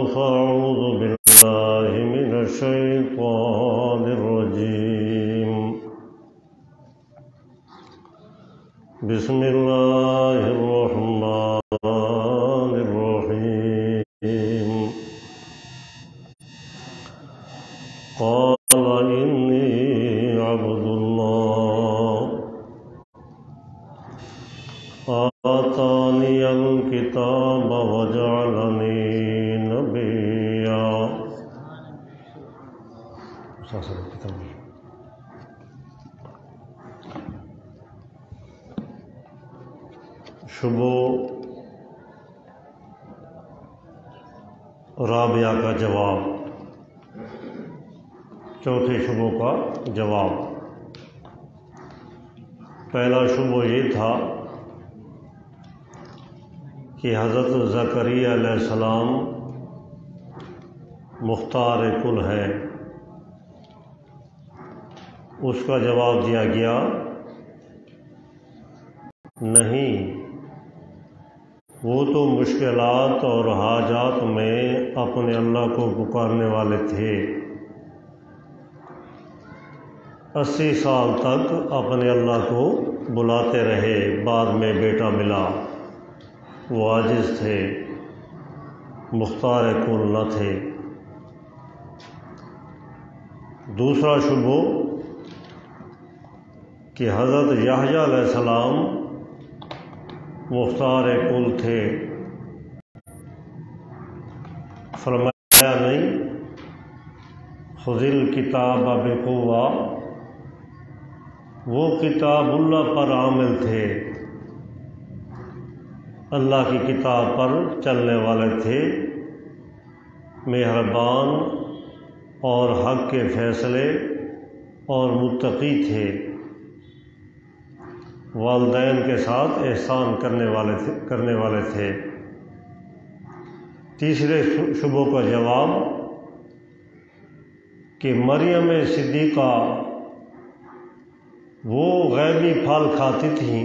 فأعوذ بالله من الشيطان الرجيم. بسم الله الرحمن الرحيم. قال إني عبد الله آتاني الكتاب وجعلني نبيا. شبو رابعہ کا جواب، چوتھے شبوں کا جواب۔ پہلا شبہ یہ تھا کہ حضرت زکریا علیہ السلام مختار کل ہے۔ اس کا جواب دیا گیا نہیں، وہ تو مشکلات اور حاجات میں اپنے اللہ کو پکارنے والے تھے۔ 80 سال تک اپنے اللہ کو بلاتے رہے، بعد میں بیٹا ملا، وہ عاجز تھے، مختار کل نہ تھے۔ دوسرا شبہ کہ حضرت یحییٰ علیہ السلام مختار کل تھے۔ فرمایا نہیں خذ الکتاب بقوہ، وہ کتاب اللہ پر عامل تھے، اللہ کی کتاب پر چلنے والے تھے، مہربان اور حق کے فیصلے اور متقی تھے، والدین کے ساتھ احسان کرنے والے تھے۔ تیسرے شبوں کا جواب کہ مریم صدیقہ وہ غیبی پھل کھاتی تھیں،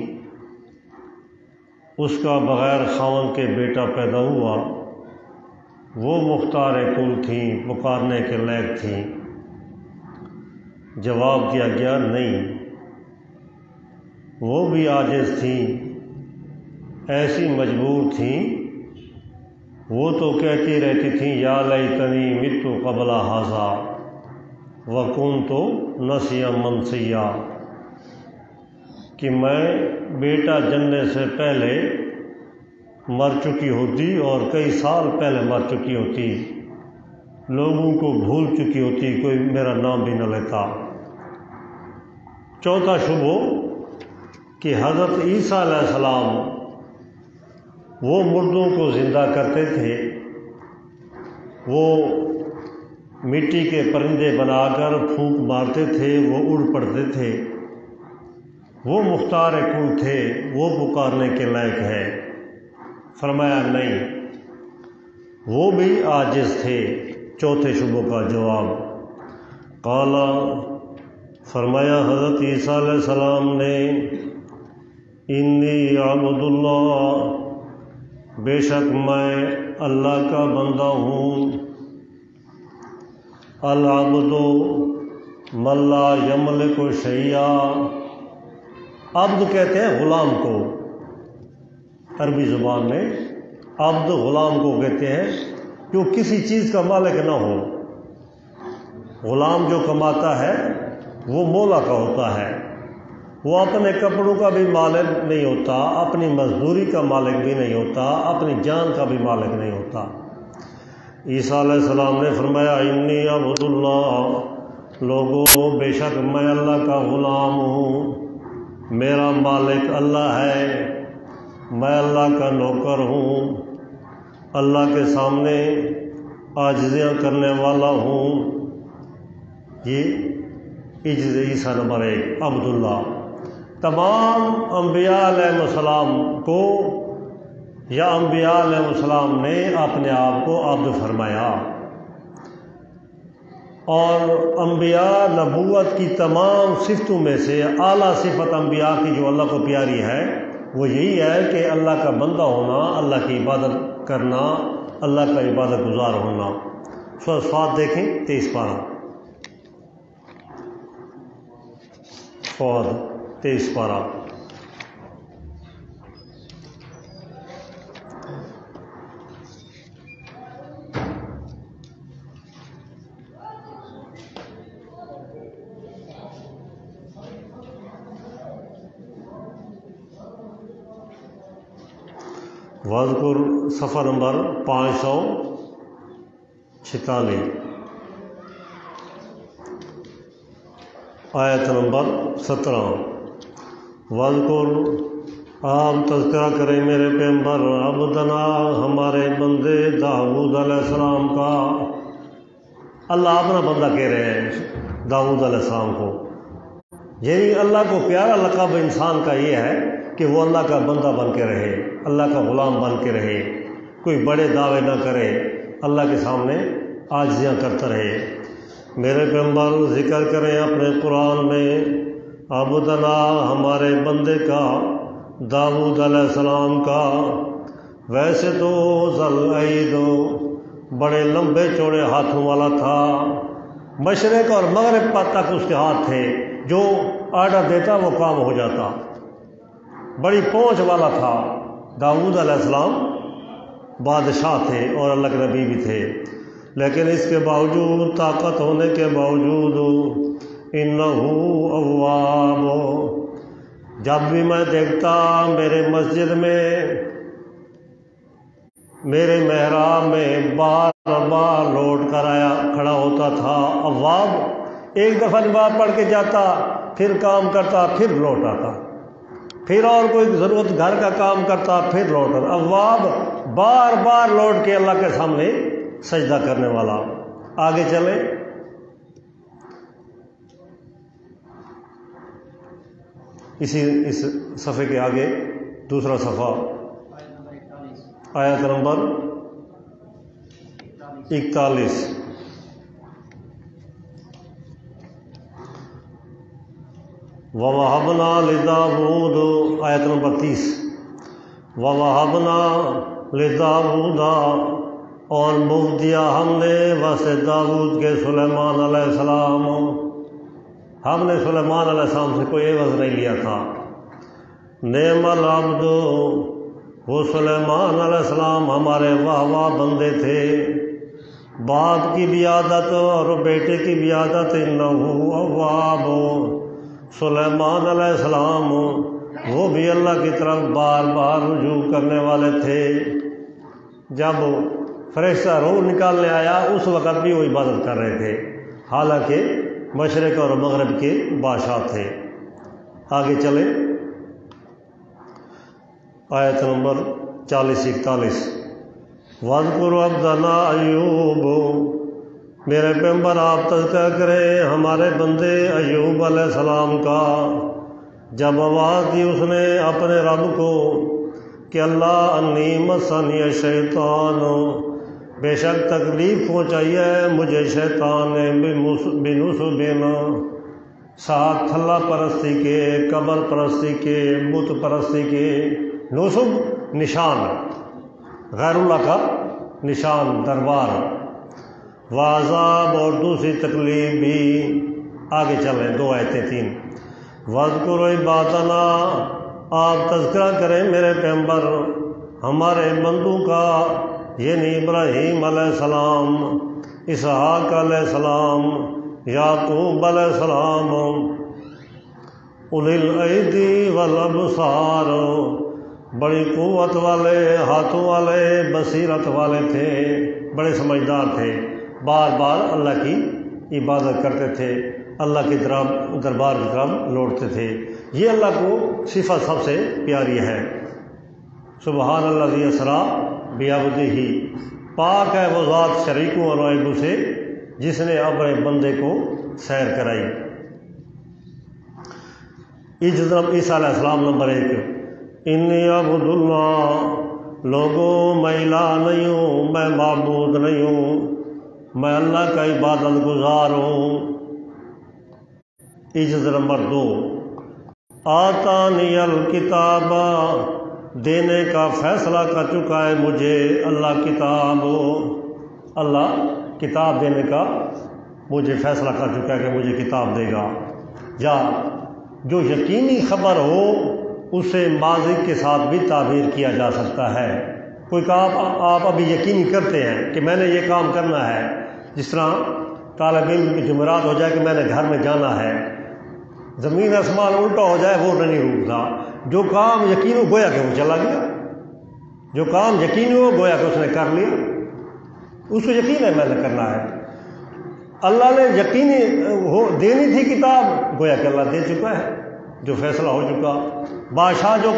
اس کا بغیر خاوند کے بیٹا پیدا ہوا، وہ مختار کل تھیں، پکارنے کے لائق تھیں۔ جواب دیا گیا نہیں، وہ بھی عاجز تھیں، ایسی مجبور تھیں، وہ تو کہتی رہتی تھیں یا لیتنی مت قبل ھذا وکنت نسیا منسیا، کہ میں بیٹا جننے سے پہلے مر چکی ہوتی اور کئی سال پہلے مر چکی ہوتی، لوگوں کو بھول چکی ہوتی، کوئی میرا نام بھی نہ لیتا۔ چوتھا شبہ کہ حضرت عیسیٰ علیہ السلام وہ مردوں کو زندہ کرتے تھے، وہ مٹی کے پرندے بنا کر پھونک مارتے تھے، وہ اڑ پڑتے تھے، وہ مختار کل تھے، وہ پکارنے کے لائق ہے۔ فرمایا نہیں، وہ بھی عاجز تھے۔ چوتھے شبوں کا جواب قال، فرمایا حضرت عیسیٰ علیہ السلام نے انی عبد اللہ، بے شک میں اللہ کا بندہ ہوں۔ العبد من لا یملک شیئا، عبد کہتے ہیں غلام کو، عربی زبان میں عبد غلام کو کہتے ہیں جو کسی چیز کا مالک نہ ہو۔ غلام جو کماتا ہے وہ مولا کا ہوتا ہے، وہ اپنے کپڑوں کا بھی مالک نہیں ہوتا، اپنی مزدوری کا مالک بھی نہیں ہوتا، اپنی جان کا بھی مالک نہیں ہوتا۔ عیسیٰ علیہ السلام نے فرمایا انی عبد اللہ، لوگوں بے شک میں اللہ کا غلام ہوں، میرا مالک اللہ ہے، میں اللہ کا نوکر ہوں، اللہ کے سامنے عاجزیاں کرنے والا ہوں۔ یہ عجز عیسیٰ نمبر 1 عبداللہ۔ تمام انبیاء علیہ السلام کو یا انبیاء علیہ السلام نے اپنے آپ کو عبد فرمایا، اور انبیاء نبوت کی تمام صفتوں میں سے اعلیٰ صفت انبیاء کی جو اللہ کو پیاری ہے وہ یہی ہے کہ اللہ کا بندہ ہونا، اللہ کی عبادت کرنا، اللہ کا عبادت گزار ہونا۔ سورۃ صاد دیکھیں 23 پارہ، صاد 23 پارہ۔ واذکر صفحہ نمبر 546، آیت نمبر 17۔ واذکر، آپ تذکرہ کریں میرے پیغمبر، عبدنا، ہمارے بندے داؤد علیہ السلام کا۔ اللہ اپنا بندہ کہہ رہے ہیں داؤد علیہ السلام کو، یعنی اللہ کو پیارا لقب انسان کا یہ ہے کہ وہ اللہ کا بندہ بن کے رہے، اللہ کا غلام بن کے رہے، کوئی بڑے دعوے نہ کرے، اللہ کے سامنے عاجزیاں کرتا رہے۔ میرے پیغمبر ذکر کریں اپنے قرآن میں عبدنا، ہمارے بندے کا، داؤد علیہ السلام کا۔ ویسے تو ذوالعید بڑے لمبے چوڑے ہاتھوں والا تھا، مشرق اور مغرب تک اس کے ہاتھ تھے، جو آرڈر دیتا وہ کام ہو جاتا، بڑی پہنچ والا تھا۔ داؤد علیہ السلام بادشاہ تھے اور اللہ کے نبی بھی تھے، لیکن اس کے باوجود، طاقت ہونے کے باوجود، انہ اواب، جب بھی میں دیکھتا میرے مسجد میں، میرے محراب میں بار بار لوٹ کر آیا کھڑا ہوتا تھا۔ اواب، ایک دفعہ نماز پڑھ کے جاتا، پھر کام کرتا، پھر لوٹ آتا، پھر اور کوئی ضرورت گھر کا کام کرتا، پھر لوٹ آتا۔ اواب، بار بار لوٹ کے اللہ کے سامنے سجدہ کرنے والا۔ آگے چلیں، اس صفحے کے آگے دوسرا صفحہ، آیت نمبر 41۔ وَوَهَبْنَا لِدَاوُودَ، آیت نمبر 30۔ وَوَهَبْنَا لِدَاوُودَ، اور مفت دیا ہم نے واسطے داؤد کے سلیمان علیہ السلام، ہم نے سلیمان علیہ السلام سے کوئی عوض نہیں لیا تھا۔ نعم العبد، وہ سلیمان علیہ السلام ہمارے واہ واہ بندے تھے، باپ کی بھی عادت اور بیٹے کی بھی عادت، انہ اواب، سلیمان علیہ السلام وہ بھی اللہ کی طرف بار بار رجوع کرنے والے تھے۔ جب فرشتہ روح نکالنے آیا اس وقت بھی وہ عبادت کر رہے تھے، حالانکہ مشرق اور مغرب کے بادشاہ تھے۔ آگے چلیں، آیت نمبر 40-41۔ واذکر عبدنا ایوب، میرے پیغمبر آپ تذکرہ کریں ہمارے بندے ایوب علیہ السلام کا، جب آواز دی اس نے اپنے رب کو کہ اللہ انی مسنی الشیطان، بے شک تکلیف پہنچائی ہے مجھے شیطان نے، بنصب، ساتھ تھلا پرستی کے، قبر پرستی کے، بت پرستی کے۔ نصب نشان، غیر اللہ کا نشان، دربار۔ وعذاب، اور دوسری تکلیف بھی۔ آگے چلیں، 2 آیتیں 3۔ واذکر عبادنا، آپ تذکرہ کریں میرے پیغمبر ہمارے بندوں کا، یعنی ابراہیم علیہ السلام، اسحاق علیہ السلام، یعقوب علیہ السلام، اولی الایدی والابصار، بڑی قوت والے، ہاتھوں والے، بصیرت والے تھے، بڑے سمجھدار تھے، بار بار اللہ کی عبادت کرتے تھے، اللہ کی طرف، دربار کی طرف لوٹتے تھے۔ یہ اللہ کو صفت سب سے پیاری ہے۔ سبحان الذی اسریٰ بعبدہ، پاک ہے وہ ذات شریکوں اور عیبوں سے جس نے اپنے بندے کو سیر کرائی۔ عیسیٰ علیہ السلام نمبر 1۔ انی عبد اللہ، لوگوں میں الہ نہیں ہوں، میں معبود نہیں ہوں، میں اللہ کا عبادت گزار ہوں۔ عزت نمبر 2۔ آتانی الکتاب، دینے کا فیصلہ کر چکا ہے مجھے اللہ کتاب دینے کا مجھے فیصلہ کر چکا ہے کہ مجھے کتاب دے گا۔ یا جو یقینی خبر ہو اسے ماضی کے ساتھ بھی تعبیر کیا جا سکتا ہے۔ کوئی کام آپ ابھی یقینی کرتے ہیں کہ میں نے یہ کام کرنا ہے، جس طرح طالب علم کی جمعرات ہو جائے کہ میں نے گھر میں جانا ہے، زمین آسمان الٹا ہو جائے وہ نہیں روکتا۔ جو کام یقین ہو گویا کہ وہ چلا گیا، جو کام یقین ہو گویا کہ اس نے کر لیا، اس کو یقین ہے میں نے کرنا ہے۔ اللہ نے یقینی دینی تھی کتاب، گویا کہ اللہ دے چکا ہے، جو فیصلہ ہو چکا۔ بادشاہ جو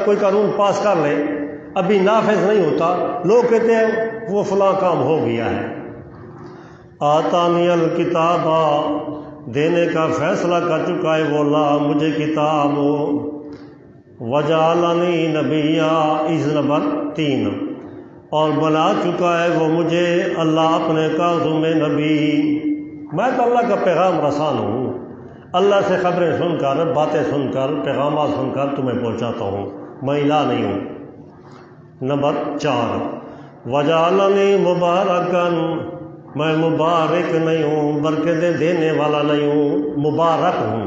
کوئی قانون پاس کر لے ابھی نافذ نہیں ہوتا، لوگ کہتے ہیں وہ فلاں کام ہو گیا ہے۔ آتانی الکتاب، دینے کا فیصلہ کر چکا ہے وہ اللہ مجھے کتاب۔ وجعلنی نبیّا، عز نمبر 3، اور بنا چکا ہے وہ مجھے اللہ اپنے کاغذوں میں نبی۔ میں تو اللہ کا پیغام رسان ہوں، اللہ سے خبریں سن کر، باتیں سن کر، پیغامات سن کر تمہیں پہنچاتا ہوں، میں الہ نہیں ہوں۔ نمبر 4، وجعلنی مبارکن، میں مبارک نہیں ہوں، برکتیں دینے والا نہیں ہوں، مبارک ہوں،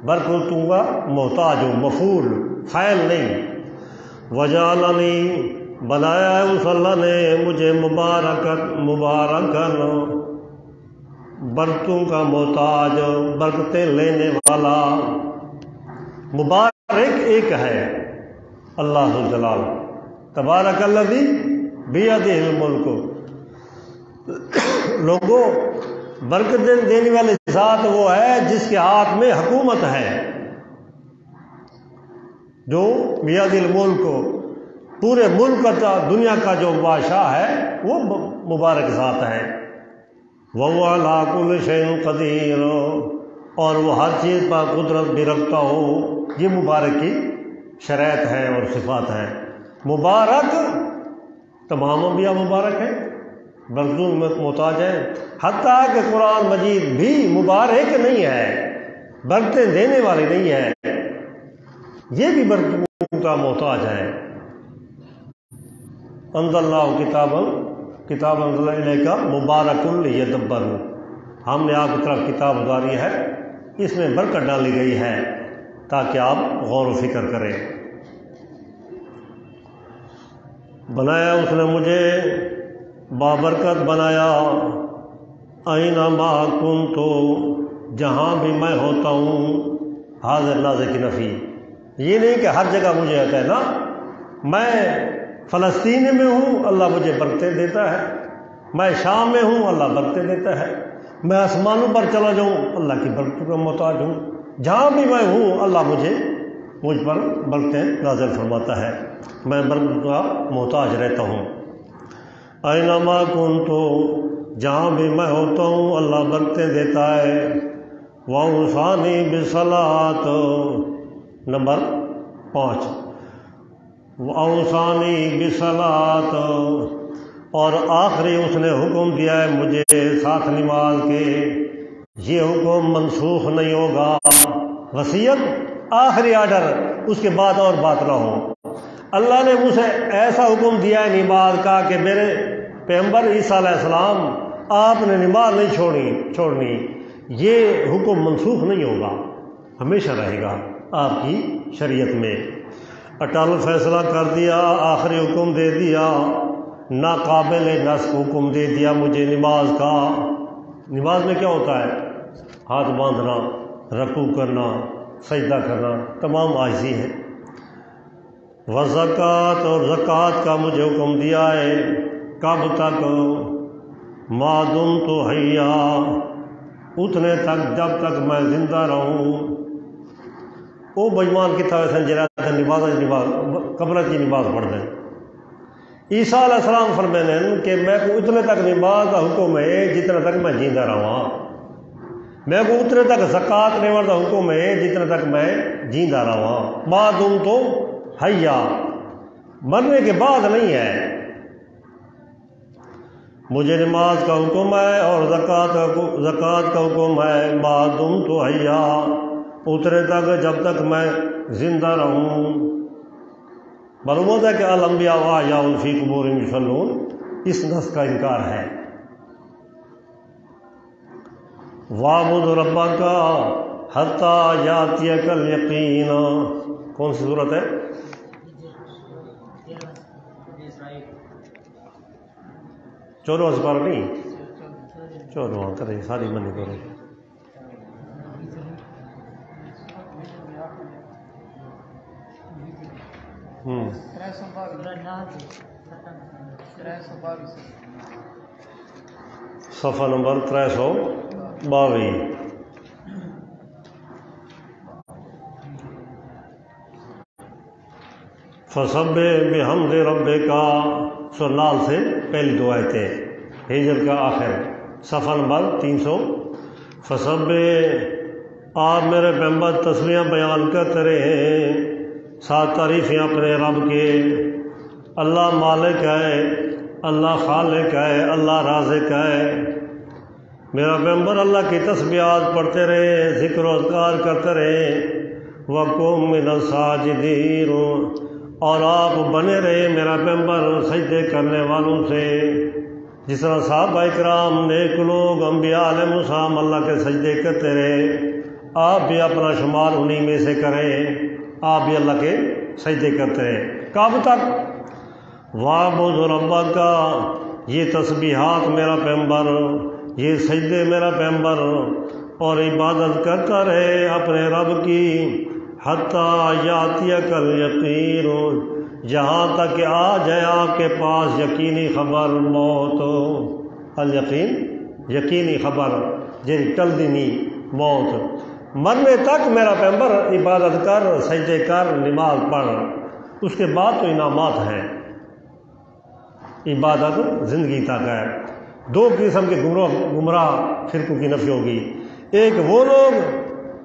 برکتوں کا محتاج ہوں، مفعول فاعل نہیں۔ وجعلنی، بنایا ہے اس اللہ نے مجھے مبارکن، برکتوں کا محتاج، برکتیں لینے والا۔ مبارک ایک ہے اللہ ذو الجلال، تبارک الذی بیدہ الملک۔ لوگوں، برکت دینے والے ذات وہ ہے جس کے ہاتھ میں حکومت ہے، جو بیدہ الملک، پورے ملک کا، دنیا کا جو بادشاہ ہے وہ مبارک ذات ہے۔ وَهُوَ عَلَىٰ كُلِّ شَيْءٍ قَدِيرٌ، اور وہ ہر چیز پر قدرت بھی رکھتا ہو۔ یہ مبارک کی شرائط ہے اور صفات ہے۔ مبارک، تمام انبیاء مبارک ہیں، برکتوں میں محتاج ہیں، حتیٰ کہ قرآن مجید بھی مبارک نہیں ہے، برکتیں دینے والی نہیں ہے، یہ بھی برکتوں کا محتاج ہے۔ انزل اللہ کتاب انزل الیک مبارک لیدبروا، ہم نے آپ کی طرف کتاب اتاری ہے، اس میں برکت ڈالی گئی ہے تاکہ آپ غور و فکر کریں۔ بنایا اس نے مجھے بابرکت بنایا، اینما کنت، جہاں بھی میں ہوتا ہوں، حاضر ناظر کی نفی، یہ نہیں کہ ہر جگہ مجھے ہوتا ہے نا، میں فلسطین میں ہوں اللہ مجھے برکتیں دیتا ہے، میں شام میں ہوں اللہ برکتیں دیتا ہے، میں آسمانوں پر چلا جاؤں اللہ کی برکتوں کا محتاج ہوں، جہاں بھی میں ہوں اللہ مجھ پر برکتیں نازل فرماتا ہے، میں برکتوں کا محتاج رہتا ہوں۔ اینما کنت، جہاں بھی میں ہوتا ہوں اللہ برکتیں دیتا ہے۔ وَأَوْصَانِي بِالصَّلَاةِ، نمبر 5، وَأَوْصَانِي بِالصَّلَاةِ، اور آخری اس نے حکم دیا ہے مجھے ساتھ نماز کے، یہ حکم منسوخ نہیں ہوگا۔ وصیت آخری آرڈر، اس کے بعد اور بات نہ ہو۔ اللہ نے مجھے ایسا حکم دیا ہے نماز کا کہ میرے پیغمبر عیسیٰ علیہ السلام آپ نے نماز نہیں چھوڑنی، یہ حکم منسوخ نہیں ہوگا، ہمیشہ رہے گا آپ کی شریعت میں۔ اٹل فیصلہ کر دیا، آخری حکم دے دیا، ناقابل نسخ حکم دے دیا مجھے نماز کا۔ نماز میں کیا ہوتا ہے؟ ہاتھ باندھنا، رکوع کرنا، سجدہ کرنا، تمام عاجزی ہے۔ وزکوٰۃ، اور زکوٰۃ کا مجھے حکم دیا ہے، کب تک؟ ما دمت حیا، اتنے تک جب تک میں زندہ رہوں۔ وہ بےمان کی طرح سے نماز قبر کی نماز پڑھ دیں۔ عیسیٰ علیہ السلام فرمانے کہ میں کو اتنے تک نماز کا حکم ہے جتنے تک میں زندہ رہا، میں کو اتنے تک زکوٰۃ لینے کا حکم ہے جتنے تک میں زندہ رہا۔ ما دمت حیا، مرنے کے بعد نہیں ہے۔ مجھے نماز کا حکم ہے اور زکوٰۃ کا حکم ہے، ما دمت حیا، اتنے تک جب تک میں زندہ رہوں۔ معلوم ہوتا ہے کہ الانبیاء واحیاء فی قبورہم یصلون، اس نص کا انکار ہے۔ وَاعْبُدْ رَبَّكَ حَتَّى يَأْتِيَكَ الْيَقِینُ، کون سی صورت ہے؟ 14 سپارہ نہیں، 14 کرے ساری منی کرے۔ صفحہ نمبر 322۔ فَسَبِّحْ بِحَمْدِ رَبِّكَ، سورہ نحل سے پہلی دو آیتیں، ہجر کا آخر، صفحہ نمبر 300۔ فَسَبِّحْ، آپ میرے پیغمبر تسبیحاں بیان کرتے رہے، ساتھ تعریفیں اپنے رب کے۔ اللہ مالک ہے، اللہ خالق ہے، اللہ رازق ہے۔ میرا پیغمبر اللہ کی تسبیحات پڑھتے رہے، ذکر و اذکار کرتے رہے۔ وَقُم مِّنَ السَّاجِدِينَ، اور آپ بنے رہے میرا پیغمبر سجدے کرنے والوں سے۔ جس طرح صحابہ اکرام، نیک لوگ، انبیاء علیہ السلام اللہ کے سجدے کرتے رہے، آپ بھی اپنا شمار انہی میں سے کریں، آپ بھی اللہ کے سجدے کرتے رہے۔ کب تک؟ وَاعْبُدْ رَبَّكَ، یہ تسبیحات میرا پیغمبر، یہ سجدے میرا پیغمبر، اور عبادت کرتا رہے اپنے رب کی، حَتَّى يَأْتِيَكَ الْيَقِینُ، جہاں تک کہ آ جائے آپ کے پاس یقینی خبر، موت۔ الیقین، یقینی خبر، جیڑی ٹل دینی موت۔ مرنے تک میرا پیغمبر عبادت کر، سجدے کر، نماز پڑھ، اس کے بعد تو انعامات ہیں۔ عبادت زندگی تک ہے۔ دو قسم کے گمراہ فرقوں کی نفی ہوگی۔ ایک وہ لوگ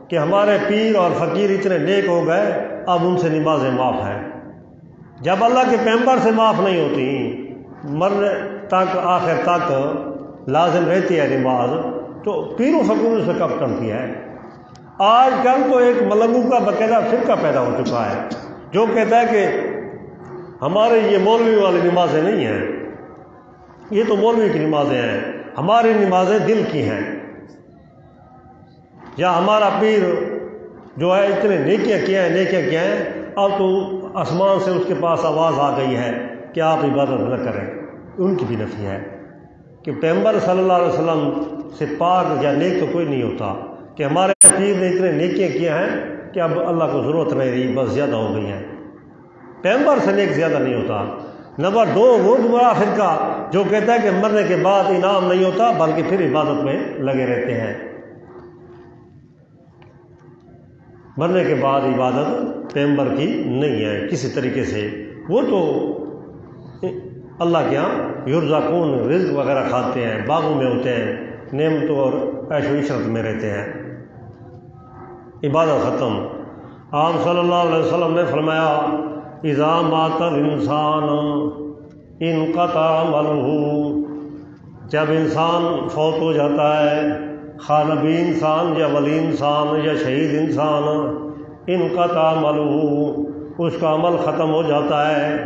کہ ہمارے پیر اور فقیر اتنے نیک ہو گئے، اب ان سے نمازیں معاف ہیں۔ جب اللہ کے پیغمبر سے معاف نہیں ہوتی، مرنے تک آخر تک لازم رہتی ہے نماز، تو پیر و فقیر سے کب ٹلتی ہے؟ آج کل تو ایک ملنگوں کا باقاعدہ فرقہ پیدا ہو چکا ہے جو کہتا ہے کہ ہمارے یہ مولوی والی نمازیں نہیں ہیں، یہ تو مولوی کی نمازیں ہیں، ہماری نمازیں دل کی ہیں، یا ہمارا پیر جو ہے اتنے نیکیاں کیا ہیں، اب تو آسمان سے اس کے پاس آواز آ گئی ہے کہ آپ عبادت نہ کریں۔ ان کی بھی نفی ہے کہ پیغمبر صلی اللہ علیہ وسلم سے پاک یا نیک تو کوئی نہیں ہوتا، کہ ہمارے پیر نے اتنے نیکیاں کیا ہیں کہ اب اللہ کو ضرورت نہیں رہی، بس زیادہ ہو گئی ہیں۔ پیغمبر سے نیک زیادہ نہیں ہوتا۔ نمبر 2 وہ گمراہ فرقہ جو کہتا ہے کہ مرنے کے بعد انعام نہیں ہوتا، بلکہ پھر عبادت میں لگے رہتے ہیں۔ مرنے کے بعد عبادت پیغمبر کی نہیں ہے کسی طریقے سے، وہ تو اللہ کے ہاں یرزقون، رزق وغیرہ کھاتے ہیں، باغوں میں ہوتے ہیں، نعمتوں اور عیش و عشرت میں رہتے ہیں۔ عبادت ختم۔ آپ صلی اللہ علیہ وسلم نے فرمایا اذا مات الانسان انقطع عملہ، جب انسان فوت ہو جاتا ہے، خواہ نبی انسان یا ولی انسان یا شہید انسان، انقطع عملہ، اس کا عمل ختم ہو جاتا ہے۔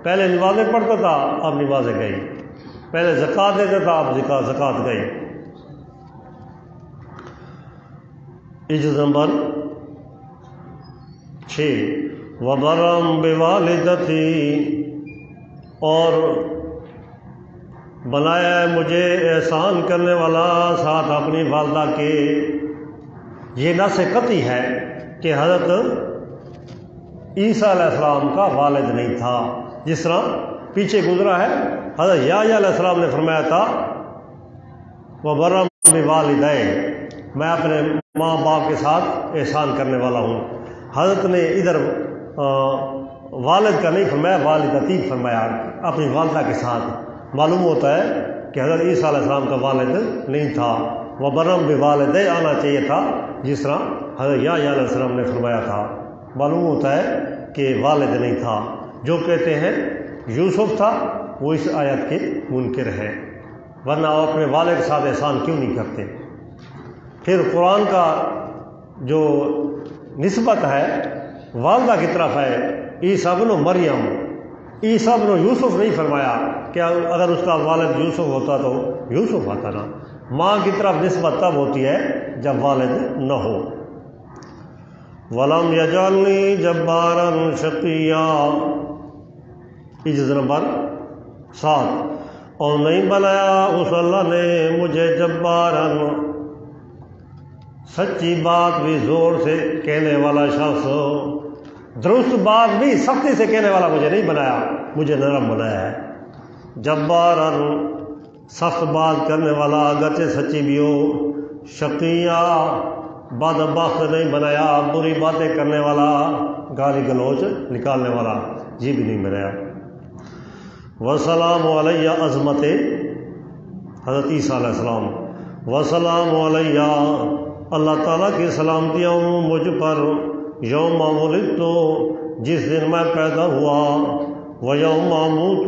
پہلے نمازیں پڑھتا تھا، اب نمازیں گئی، پہلے زکوٰۃ دیتا تھا، اب زکوٰۃ گئی۔ عجز نمبر 6 وَبَرًّا بِوَالِدَتِي، اور بنایا ہے مجھے احسان کرنے والا ساتھ اپنی والدہ کے۔ یہ نص قطعی ہے کہ حضرت عیسیٰ علیہ السلام کا والد نہیں تھا، جس طرح پیچھے گزرا ہے حضرت یحییٰ علیہ السلام نے فرمایا تھا وَبَرًّا بِوَالِدَیَّ، میں اپنے ماں باپ کے ساتھ احسان کرنے والا ہوں۔ حضرت نے ادھر والد کا نہیں فرمایا، والدتی فرمایا، اپنی والدہ کے ساتھ۔ معلوم ہوتا ہے کہ حضرت عیسیٰ علیہ السلام کا والد نہیں تھا، وَبَرًّا بِوَالِدَیَّ آنا چاہیے تھا، جس طرح حضرت یحییٰ علیہ السلام نے فرمایا تھا۔ معلوم ہوتا ہے کہ والد نہیں تھا۔ جو کہتے ہیں یوسف تھا، وہ اس آیت کے منکر ہیں، ورنہ وہ اپنے والد کے ساتھ احسان کیوں نہیں کرتے؟ پھر قرآن کا جو نسبت ہے والدہ کی طرف ہے، عیسیٰ ابن مریم، عیسیٰ ابن یوسف نہیں فرمایا کہ اگر اس کا والد یوسف ہوتا تو یوسف آتا نا. ماں کی طرف نسبت تب ہوتی ہے جب والد نہ ہو. وَلَمْ يَجْعَلْنِي جَبَّارًا شَقِيًّا، عجز نمبر 7. اور نہیں بنایا اس اللہ نے مجھے جباراً، سچی بات بھی زور سے کہنے والا شخص، درست بات بھی سختی سے کہنے والا مجھے نہیں بنایا، مجھے نرم بنایا ہے. جباراً سخت بات کرنے والا اگرچہ سچی بھی ہو. شقیہ بدبخت نہیں بنایا، بری باتیں کرنے والا، گالی گلوچ نکالنے والا یہ بھی نہیں بنایا. وسلام علیہ، عظمت حضرت عیسیٰ علیہ السلام. وسلام علیہ، اللہ تعالیٰ کی سلامتیاں ہوں مجھ پر. یوم ولدت، جس دن میں پیدا ہوا. ویوم اموت،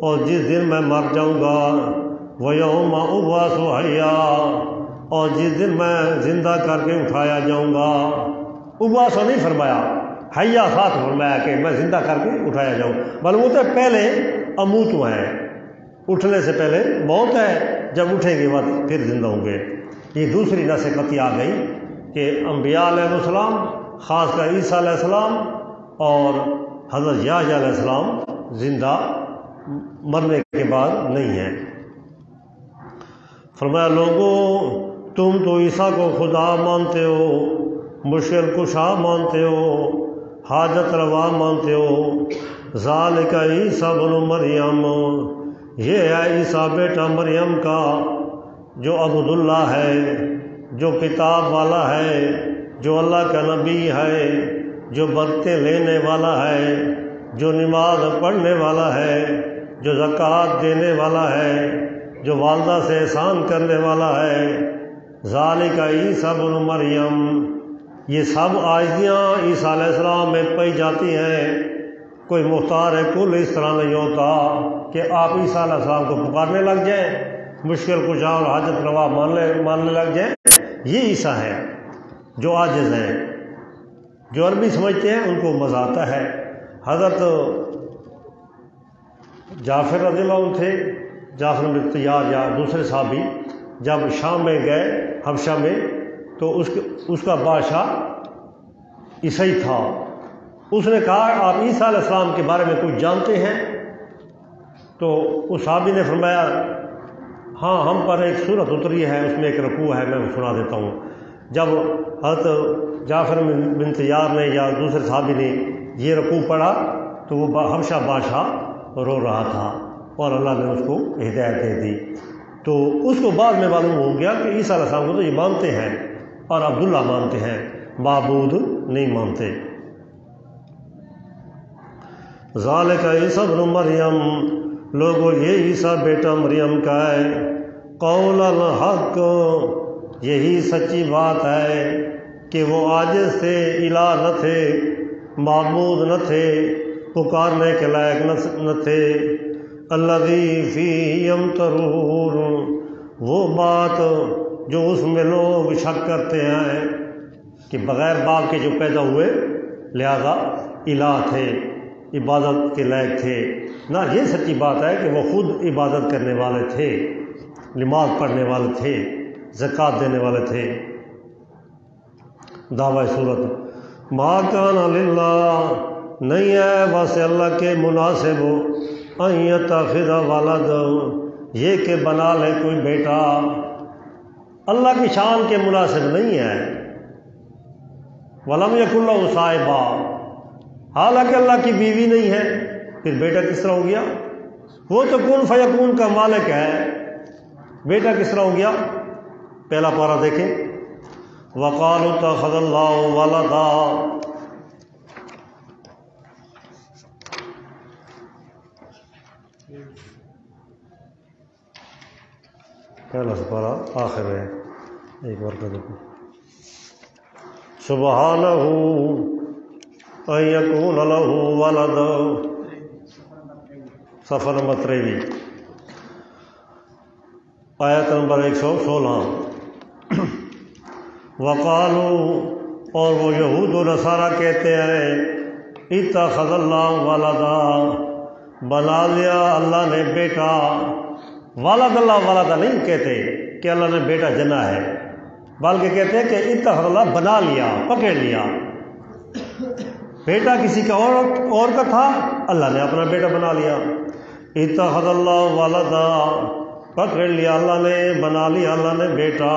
اور جس دن میں مر جاؤں گا. ویوم ابعث حیا، اور جس دن میں زندہ کر کے اٹھایا جاؤں گا. ابعث نہیں فرمایا، حیا ساتھ فرمایا کہ میں زندہ کر کے اٹھایا جاؤں. معلوم ہوتا ہے پہلے اموت ہے، اٹھنے سے پہلے موت ہے، جب اٹھیں گے بعد پھر زندہ ہوں گے. یہ دوسری نص قطعی آ گئی کہ انبیاء علیہ السلام، خاص کر عیسیٰ علیہ السلام اور حضرت یحییٰ علیہ السلام زندہ مرنے کے بعد نہیں ہیں. فرمایا لوگوں تم تو عیسیٰ کو خدا مانتے ہو، مشکل کشا مانتے ہو، حاجت روا مانتے ہو. ذالک عیسیٰ بن مریم، یہ ہے عیسیٰ بیٹا مریم کا، جو عبداللہ ہے، جو کتاب والا ہے، جو اللہ کا نبی ہے، جو برکتیں لینے والا ہے، جو نماز پڑھنے والا ہے، جو زکوٰۃ دینے والا ہے، جو والدہ سے احسان کرنے والا ہے. ذالک عیسیٰ بن مریم، یہ سب آیتیاں عیسیٰ علیہ السلام میں پائی جاتی ہیں. کوئی مختار کل اس طرح نہیں ہوتا کہ آپ عیسیٰ علیہ السلام کو پکارنے لگ جائیں، مشکل کشا اور حاجت روا ماننے لگ جائیں. یہ عیسیٰ ہے جو عاجز ہیں، جو عربی سمجھتے ہیں ان کو مزہ آتا ہے. حضرت جعفر رضی اللہ عنہ تھے، جعفر بن طیار یا دوسرے صحابی، جب شام میں گئے حبشہ میں تو اس کا بادشاہ عیسائی تھا. اس نے کہا آپ عیسیٰ علیہ السلام کے بارے میں کچھ جانتے ہیں؟ تو اس صحابی نے فرمایا ہاں ہم پر ایک سورت اتری ہے، اس میں ایک رکوع ہے، میں سنا دیتا ہوں. جب حضرت جعفر بن طیار نے یا دوسرے صحابی نے یہ رکوع پڑھا تو وہ حبشہ بادشاہ رو رہا تھا اور اللہ نے اس کو ہدایت دے دی. تو اس کو بعد میں معلوم ہو گیا کہ عیسیٰ علیہ السلام کو تو یہ مانتے ہیں اور عبداللہ مانتے ہیں، معبود نہیں مانتے. ذالک عیسیٰ ابن مریم، لوگوں یہ عیسیٰ بیٹا مریم کا ہے. قول الحق، یہی سچی بات ہے کہ وہ عاجز تھے، الہ نہ تھے، معبود نہ تھے، پکارنے کے لائق نہ تھے. الذی فیہ یمترون، وہ بات جو اس میں لوگ شک کرتے ہیں کہ بغیر باپ کے جو پیدا ہوئے لہذا الہ تھے، عبادت کے لائق تھے. نہ، یہ سچی بات ہے کہ وہ خود عبادت کرنے والے تھے، نماز پڑھنے والے تھے، زکوٰۃ دینے والے تھے. دعوی صورت ما کان للہ، نہیں ہے واسطے اللہ کے مناسب ان یتخذ ولد، یہ کہ بنا لے کوئی بیٹا. اللہ کی شان کے مناسب نہیں ہے. ولم یکن لہ صاحبہ، حالانکہ اللہ کی بیوی نہیں ہے، پھر بیٹا کس طرح ہو گیا؟ وہ تو کن فیکون کا مالک ہے، بیٹا کس طرح ہو گیا؟ پہلا پارہ دیکھیں. وقالوا اتخذ اللہ ولدا، پہلا سپارہ آخر ہے، ایک بار کا دیکھو. سبحانہ ان یکون لہ ولد، صفحہ نمبر 23، آیت نمبر 116. وقالوا، اور وہ یہود و نصارہ کہتے ہیں، اتخذ اللہ ولدا، بنا لیا اللہ نے بیٹا. والد اللہ والدہ نہیں کہتے کہ اللہ نے بیٹا جنا ہے، بلکہ کہتے ہیں کہ اتخذ اللہ بنا لیا، پکڑ لیا. بیٹا کسی کا اور کا تھا، اللہ نے اپنا بیٹا بنا لیا. اتخذ اللہ والدہ، پکڑ لیا اللہ نے، بنا لیا اللہ نے بیٹا.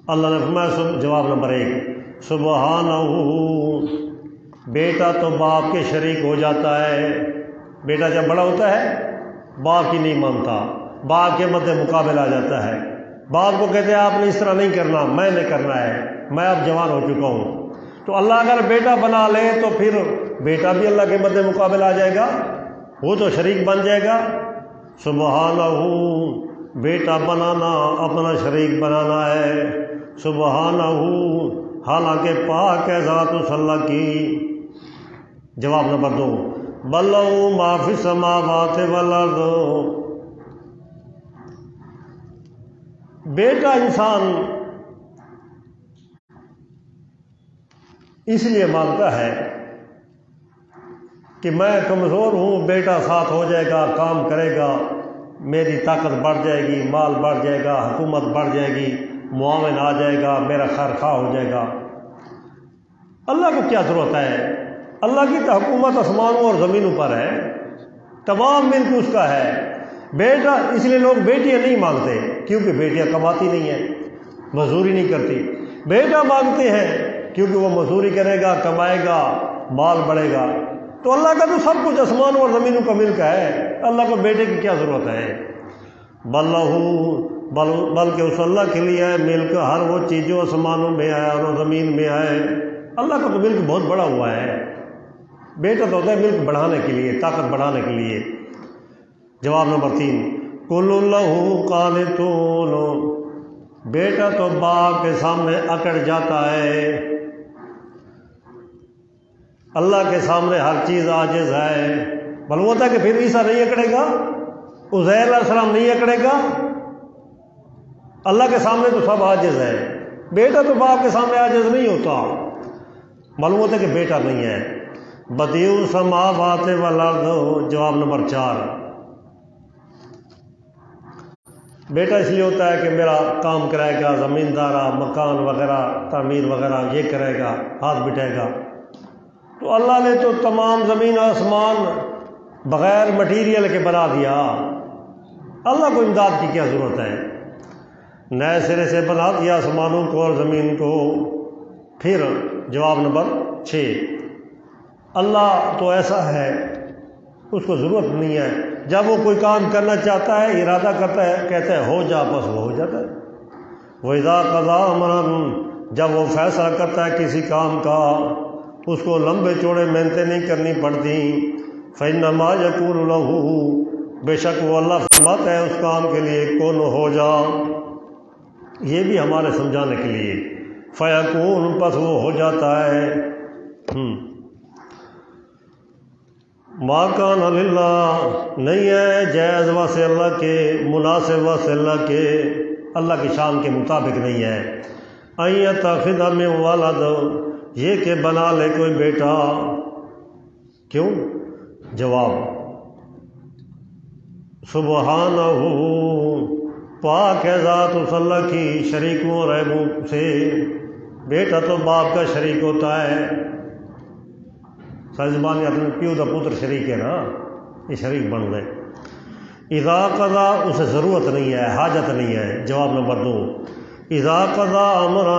اللہ نے فرمایا جواب نمبر 1 سبحانہ، بیٹا تو باپ کے شریک ہو جاتا ہے. بیٹا جب بڑا ہوتا ہے باپ کی نہیں مانتا، باپ کے مد مقابل آ جاتا ہے. باپ کو کہتے ہیں آپ نے اس طرح نہیں کرنا، میں نے کرنا ہے، میں اب جوان ہو چکا ہوں. تو اللہ اگر بیٹا بنا لے تو پھر بیٹا بھی اللہ کے مد مقابل آ جائے گا، وہ تو شریک بن جائے گا. سبحانہ، بیٹا بنانا اپنا شریک بنانا ہے. سبحانہ، حالانکہ پاک ہے ذات اس اللہ کی. جواب نمبر 2 بل لہ ما فی السماوات والارض، بیٹا انسان اس لیے مانگتا ہے کہ میں کمزور ہوں، بیٹا ساتھ ہو جائے گا، کام کرے گا، میری طاقت بڑھ جائے گی، مال بڑھ جائے گا، حکومت بڑھ جائے گی، معاون آ جائے گا، میرا خیر خواہ ہو جائے گا. اللہ کو کیا ضرورت ہے؟ اللہ کی تو حکومت آسمانوں اور زمینوں پر ہے، تمام ملک اس کا ہے. بیٹا اس لیے لوگ بیٹیاں نہیں مانگتے کیونکہ بیٹیاں کماتی نہیں ہیں، مزدوری نہیں کرتی. بیٹا مانگتے ہیں کیونکہ وہ مزدوری کرے گا، کمائے گا، مال بڑھے گا. تو اللہ کا تو سب کچھ آسمان اور زمینوں کا ملک ہے، اللہ کو بیٹے کی کیا ضرورت ہے؟ بلکہ اس اللہ کے لیے ہے ملک ہر وہ چیز جو آسمانوں میں آئے اور زمین میں آئے. اللہ کا تو ملک بہت بڑا ہوا ہے. بیٹا تو ہوتا ہے ملک بڑھانے کے لیے، طاقت بڑھانے کے لیے. جواب نمبر 3 کل لہ قانتون، بیٹا تو باپ کے سامنے اکڑ جاتا ہے. اللہ کے سامنے ہر چیز عاجز ہے. معلوم ہوتا ہے کہ پھر عیسیٰ نہیں اکڑے گا، عزیر علیہ السلام نہیں اکڑے گا. اللہ کے سامنے تو سب عاجز ہے. بیٹا تو باپ کے سامنے عاجز نہیں ہوتا. معلوم ہوتا ہے کہ بیٹا نہیں ہے. بدیع السماوات والارض. جواب نمبر 4 بیٹا اس لیے ہوتا ہے کہ میرا کام کرائے گا، زمیندارہ، مکان وغیرہ تعمیر وغیرہ یہ کرے گا، ہاتھ بٹھائے گا. تو اللہ نے تو تمام زمین آسمان بغیر مٹیریل کے بنا دیا. اللہ کو امداد کی کیا ضرورت ہے؟ نئے سرے سے بنا دیا آسمانوں کو اور زمین کو. پھر جواب نمبر 6 اللہ تو ایسا ہے اس کو ضرورت نہیں ہے. جب وہ کوئی کام کرنا چاہتا ہے، ارادہ کرتا ہے، کہتا ہے ہو جا، بس وہ ہو جاتا ہے. وَإِذَا قَضَىٰ أَمْرًا، جب وہ فیصلہ کرتا ہے کسی کام کا، اس کو لمبے چوڑے محنتیں نہیں کرنی پڑتی. فَإِنَّمَا يَقُولُ لَهُ، بے شک وہ اللہ فرماتا ہے اس کام کے لیے کون ہو جا. یہ بھی ہمارے سمجھانے کے لیے. فَيَكُونُ، پس وہ ہو جاتا ہے. ما کان للہ، نہیں ہے جائز واسطے اللہ کے، مناسب واسطے اللہ کے، اللہ کی شان کے مطابق نہیں ہے. ان یتخذ من ولد، یہ کہ بنا لے کوئی بیٹا. کیوں؟ جواب سبحانہ، پاک ہے ذات اس اللہ کی شریکوں اور عیبوں سے. بیٹا تو باپ کا شریک ہوتا ہے. سازبانی اپنے پیو دا پتر شریک ہے نا، یہ شریک بن گئے. اذا قضا، اسے ضرورت نہیں ہے، حاجت نہیں ہے. جواب نمبر 2 اذا قضا امرا،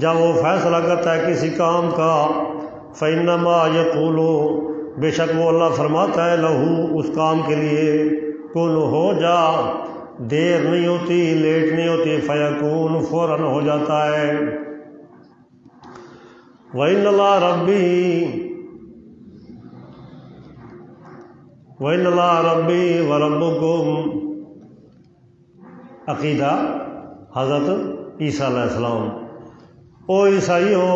جب وہ فیصلہ کرتا ہے کسی کام کا، فإنما یقول، بے شک وہ اللہ فرماتا ہے لہو، اس کام کے لیے، کن ہو جا. دیر نہیں ہوتی، لیٹ نہیں ہوتی، فیکون، فوراً ہو جاتا ہے. وَإِنَّ اللَّهَ رَبِّي، وَإِنَّ اللَّهَ رَبِّي وَرَبُّكُمْ. عقیدہ حضرت عیسیٰ علیہ السلام. او عیسائیو،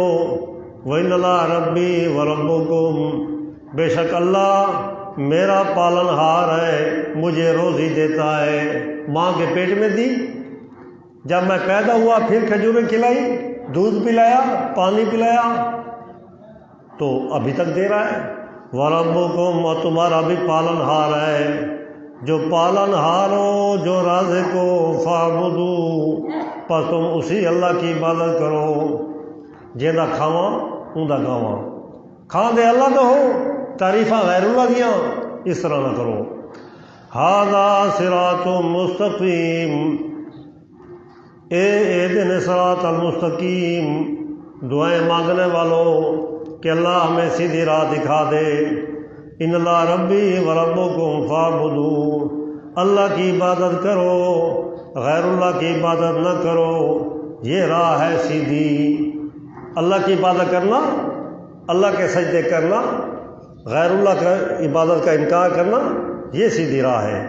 وَإِنَّ اللَّهَ رَبِّي وَرَبُّكُمْ، بے شک اللہ میرا پالن ہار ہے، مجھے روزی دیتا ہے. ماں کے پیٹ میں دی، جب میں پیدا ہوا پھر کھجوریں کھلائی، دودھ پلایا، پانی پلایا، تو ابھی تک دے رہا ہے. وربکم، اور تمہارا بھی پالن ہار ہے جو پالن ہار ہو، جو رازق ہو، فاعبدو، پس تم اسی اللہ کی عبادت کرو جہاں کھاواں اوندا گاواں، کھان دے اللہ دا ہو، تعریفاں غیر اللہ دیاں اس طرح نہ کرو۔ ھذا صراط مستقیم، اہدنا الصراط المستقیم، دعائیں مانگنے والوں کہ اللہ ہمیں سیدھی راہ دکھا دے۔ ان اللہ ربی و ربکم فاعبدو، اللہ کی عبادت کرو، غیر اللہ کی عبادت نہ کرو، یہ راہ ہے سیدھی۔ اللہ کی عبادت کرنا، اللہ کے سجدے کرنا، غیر اللہ کا عبادت کا انکار کرنا، یہ سیدھی راہ ہے۔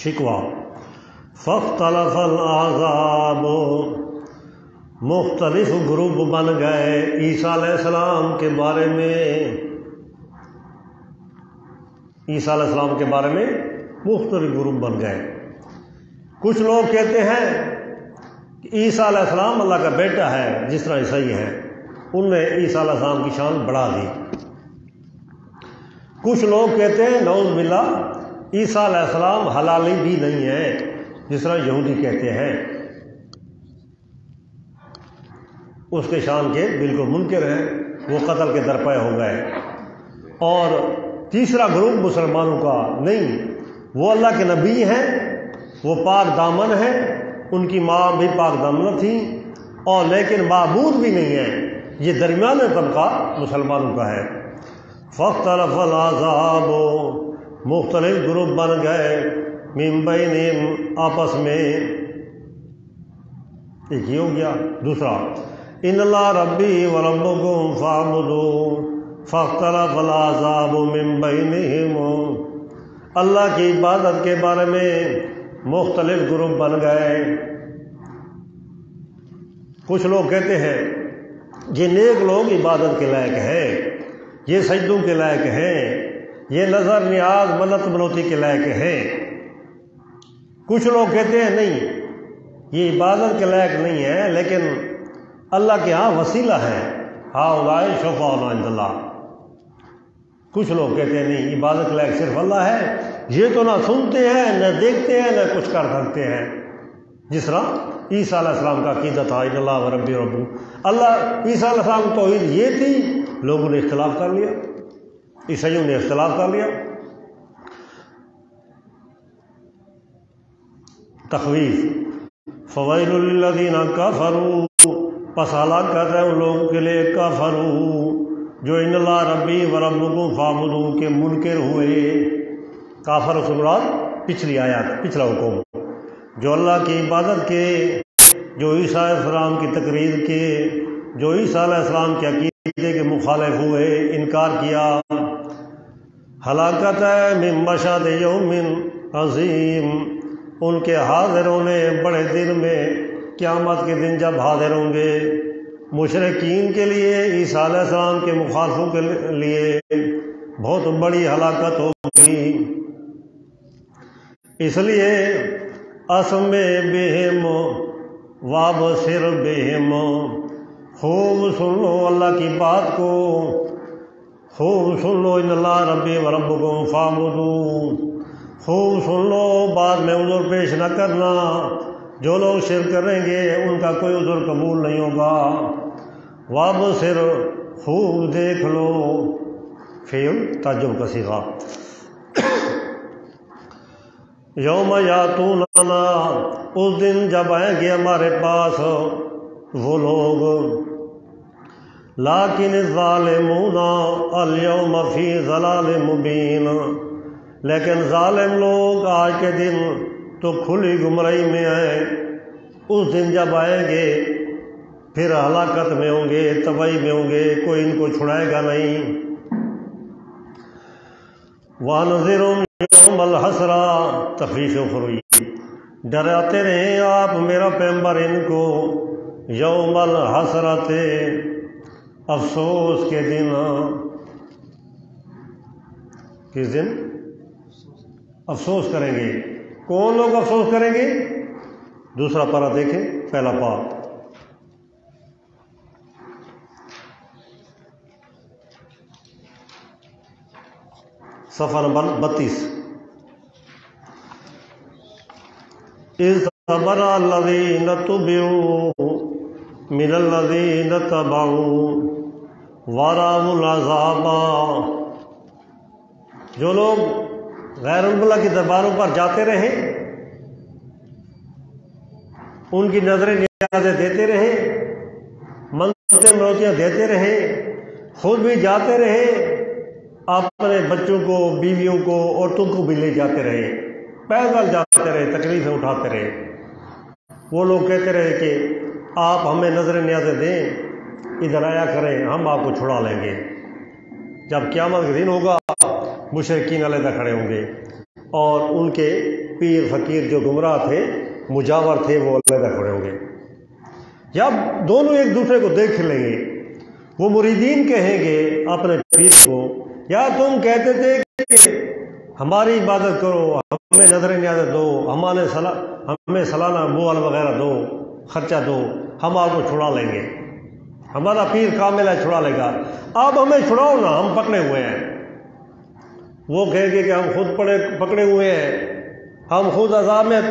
شکوہ، فاختلف الاحزاب، مختلف گروپ بن گئے عیسیٰ علیہ السلام کے بارے میں، عیسیٰ علیہ السلام کے بارے میں مختلف گروپ بن گئے۔ کچھ لوگ کہتے ہیں کہ عیسیٰ علیہ السلام اللہ کا بیٹا ہے، جس طرح عیسائی ہیں، ان نے عیسیٰ علیہ السلام کی شان بڑھا دی۔ کچھ لوگ کہتے ہیں نعوذ باللہ عیسیٰ علیہ السلام حلالی بھی نہیں ہے، جس طرح یہودی کہتے ہیں، اس کے شان کے بالکل منکر ہیں، وہ قتل کے درپے ہو گئے۔ اور تیسرا گروپ مسلمانوں کا نہیں، وہ اللہ کے نبی ہیں، وہ پاک دامن ہیں، ان کی ماں بھی پاک دامن تھی، اور لیکن معبود بھی نہیں ہے، یہ درمیانے طبقہ مسلمانوں کا ہے۔ فاختلف الاحزاب، مختلف گروپ بن گئے، من بینہم، آپس میں، ایک ہی ہو گیا۔ دوسرا، ان اللہ ربی و ربکم فاعبدو فاختلف الاحزاب من بینہم، اللہ کی عبادت کے بارے میں مختلف گروپ بن گئے۔ کچھ لوگ کہتے ہیں یہ نیک لوگ عبادت کے لائق ہیں، یہ سجدوں کے لائق ہیں، یہ نظر نیاز منت منوتی کے لائق ہیں۔ کچھ لوگ کہتے ہیں نہیں، یہ عبادت کے لائق نہیں ہے، لیکن اللہ کے ہاں وسیلہ ہے، ہؤلاء شفعاؤنا عند اللہ۔ کچھ لوگ کہتے ہیں نہیں، عبادت کے لائق صرف اللہ ہے، یہ تو نہ سنتے ہیں، نہ دیکھتے ہیں، نہ کچھ کر سکتے ہیں، جس طرح عیسیٰ علیہ السلام کا عقیدہ تھا، ان اللہ و ربی ربو، اللہ عیسیٰ علیہ السلام کی توحید یہ تھی، لوگوں نے اختلاف کر لیا، عیسائیوں نے اختلاف کر لیا۔ تخویف، فویل للذین کفروا، پس ہلاک کر رہے ہیں ان لوگوں کے لیے کفروا، جو ان اللہ ربی و ربکم فاعبدوا کے منکر ہوئے۔ کافر سے مراد پچھلی آیات، پچھلا حکم، جو اللہ کی عبادت کے، جو عیسیٰ علیہ السلام کی تقریر کے، جو عیسیٰ علیہ السلام کے عقیدے کے مخالف ہوئے، انکار کیا۔ ہلاکت ہے من مشہد یوم عظیم، ان کے حاضر ہونے بڑے دن میں، قیامت کے دن جب حاضر ہوں گے۔ مشرکین کے لیے، عیسیٰ علیہ السلام کے مخالفوں کے لیے بہت بڑی ہلاکت ہوگی۔ اس لیے اسمع بہم وابصر بہم، خوب سن لو اللہ کی بات کو، خوب سن لو ان اللہ ربی و ربکم فاعبدوا، خوب سن لو، بعد میں عذر پیش نہ کرنا، جو لوگ شرک کریں گے ان کا کوئی عذر قبول نہیں ہوگا۔ وابصر، خوب دیکھ لو، فعل تعجب کا صیغہ۔ یوم یاتوننا، اس دن جب آئیں گے ہمارے پاس وہ لوگ، لیکن الظالمون الیوم فی ضلال مبین، لیکن ظالم لوگ آج کے دن تو کھلی گمراہی میں ہیں۔ اس دن جب آئیں گے پھر ہلاکت میں ہوں گے، تباہی میں ہوں گے، کوئی ان کو چھڑائے گا نہیں۔ وانذرہم یوم الحسرہ، تخفیف اخروی، ڈراتے رہیں آپ میرا پیغمبر ان کو، یوم الحسرت، افسوس کے دن۔ کس دن افسوس کریں گے؟ کون لوگ افسوس کریں گے؟ دوسرا پارہ دیکھیں، پہلا پارہ صفحہ نمبر 32۔ اِذْ تَبَرَّأَ الَّذِينَ اتُّبِعُوا مِنَ الَّذِينَ اتَّبَعُوا وَرَأَوُا الْعَذَابَ۔ جو لوگ غیر اللہ کی درباروں پر جاتے رہے، ان کی نظریں نیازیں دیتے رہے، منتیں منوتیاں دیتے رہے، خود بھی جاتے رہے، اپنے بچوں کو، بیویوں کو، عورتوں کو بھی لے جاتے رہے، پیدل جاتے رہے، تکلیفیں اٹھاتے رہے۔ وہ لوگ کہتے رہے کہ آپ ہمیں نظر نیازیں دیں، ادھر آیا کریں، ہم آپ کو چھڑا لیں گے۔ جب قیامت کے دن ہوگا، مشرکین علیحدہ کھڑے ہوں گے، اور ان کے پیر فقیر جو گمراہ تھے، مجاور تھے، وہ علیحدہ کھڑے ہوں گے۔ جب دونوں ایک دوسرے کو دیکھ لیں گے، وہ مریدین کہیں گے اپنے پیر کو، یا تم کہتے تھے کہ ہماری عبادت کرو، ہمیں نظر نیازیں دو، ہمیں سالانہ مول وغیرہ دو، خرچہ دو، ہم آپ کو چھڑا لیں گے، ہمارا پیر کامل ہے، چھڑا لے گا، اب ہمیں چھڑاؤ نا، ہم پکڑے ہوئے ہیں۔ وہ کہیں گے کہ ہم خود پکڑے ہوئے ہیں، ہم خود عذاب میں،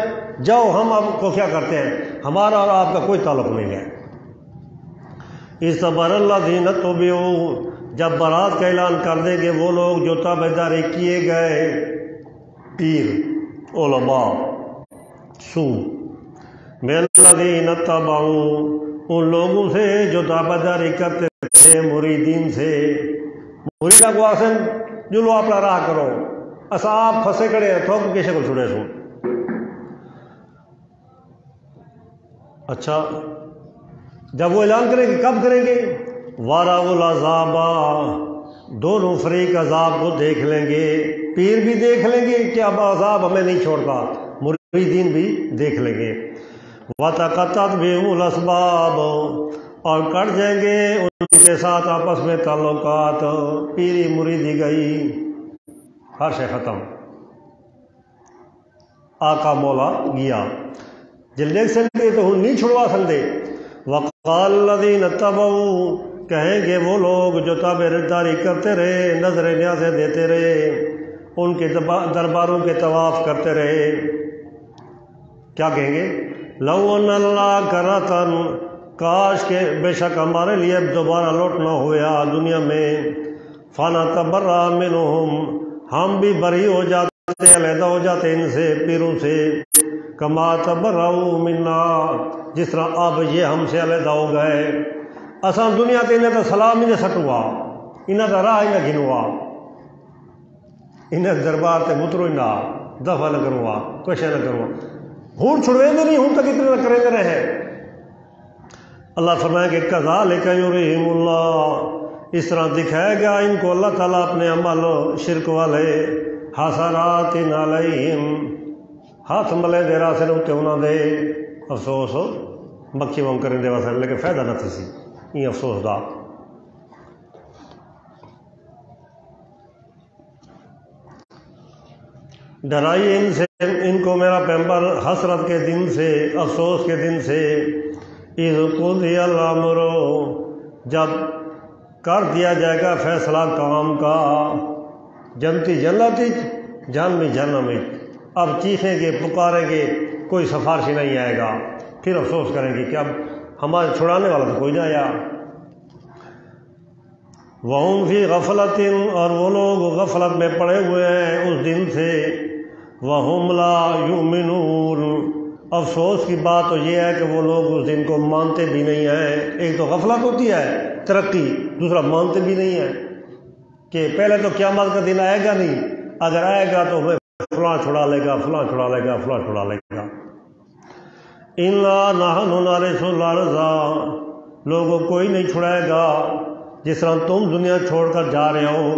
جاؤ، ہم آپ کو کیا کرتے ہیں، ہمارا اور آپ کا کوئی تعلق نہیں ہے۔ اِذْ تَبَرَّأَ الَّذِينَ اتُّبِعُوا، جب برات کا اعلان کر دیں گے وہ لوگ جو تابعداری کیے گئے، پیر، علماء، سو، مِنَ الَّذِينَ اتَّبَعُوا، ان لوگوں سے جو تابعداری کرتے تھے، مریدین سے۔ مریدہ کو آسن جو لو اپنا راہ کرو، اسا آپ پھنسے کڑے ہیں، تھوک کی شکل چھوڑے سوں۔ اچھا، جب وہ اعلان کریں گے، کب کریں گے؟ وَرَأَوُا الْعَذَابَ، دونوں فریق عذاب کو دیکھ لیں گے، پیر بھی دیکھ لیں گے کہ اب عذاب ہمیں نہیں چھوڑتا، مریدین بھی دیکھ لیں گے۔ وَتَقَطَّعَتْ بِهِمُ الْأَسْبَابُ، اور کٹ جائیں گے ان کے ساتھ آپس میں تعلقات، پیری مریدی گئی، ہر شے ختم، آقا مولا گیا، جل دیکھ سکتے تو ہن نہیں چھڑوا سکتے۔ وَقَالَ الَّذِينَ اتَّبَعُوا، کہیں گے وہ لوگ جو تابعداری کرتے رہے، نظر نیازیں دیتے رہے، ان کے درباروں کے طواف کرتے رہے، کیا کہیں گے؟ لَوْ أَنَّ اللَّهَ كَرَّةً، کاش کہ بے شک ہمارے لیے دوبارہ لوٹنا ہوا دنیا میں، فَنَتَبَرَّأَ مِنْهُمْ، ہم بھی بری ہو جاتے، علیحدہ ہو جاتے ان سے، پیروں سے، کما تبرؤوا منا، جس طرح اب یہ ہم سے علیحدہ ہو گئے۔ اساں دنیا تے انہیں تو سلام ہی نہ سٹوا، انہیں تو راہ ہی نہ گنوا، انہیں دربار تے مترو ہی نہ، دفع نہ کروا، کچھ نہ کروا، ہوں چھڑوے دے نہیں، ہوں تک اتنے نہ کریں دے رہے۔ اللہ فرمائے کہ کذالک یریہم اللہ، اس طرح دکھائے گا ان کو اللہ تعالیٰ اپنے عمل شرک والے، حسرات علیہم، ہاتھ ملے دے راسے ہوتے انہوں دے، افسوس مکھی وہاں کریں دے واسے، لیکن فائدہ نہ تھی سی یہ افسوس دا۔ ڈرائی ان سے، ان کو میرا پیغمبر، حسرت کے دن سے، افسوس کے دن سے، اذ قضی الامر، جب کر دیا جائے گا فیصلہ کام کا، جنتی جنتی، جہنمی جہنمی، اب چیخیں گے، پکاریں گے، کوئی سفارشی نہیں آئے گا، پھر افسوس کریں گے کہ اب ہمارے چھڑانے والا تو کوئی نہ آیا۔ وَهُمْ فِي غَفْلَةٍ، اور وہ لوگ غفلت میں پڑے ہوئے ہیں اس دن سے، وَهُمْ لَا يُؤْمِنُونَ، افسوس کی بات تو یہ ہے کہ وہ لوگ اس دن کو مانتے بھی نہیں ہیں۔ ایک تو غفلت ہوتی ہے، ترقی، دوسرا مانتے بھی نہیں ہیں کہ پہلے تو قیامت کا دن آئے گا نہیں، اگر آئے گا تو ہمیں فلاں چھڑا لے گا، فلاں چھڑا لے گا، فلاں چھڑا لے گا۔ إِنَّا نَحْنُ نَرِثُ الْأَرْضَ، لوگوں کوئی نہیں چھڑائے گا، جس طرح تم دنیا چھوڑ کر جا رہے ہو،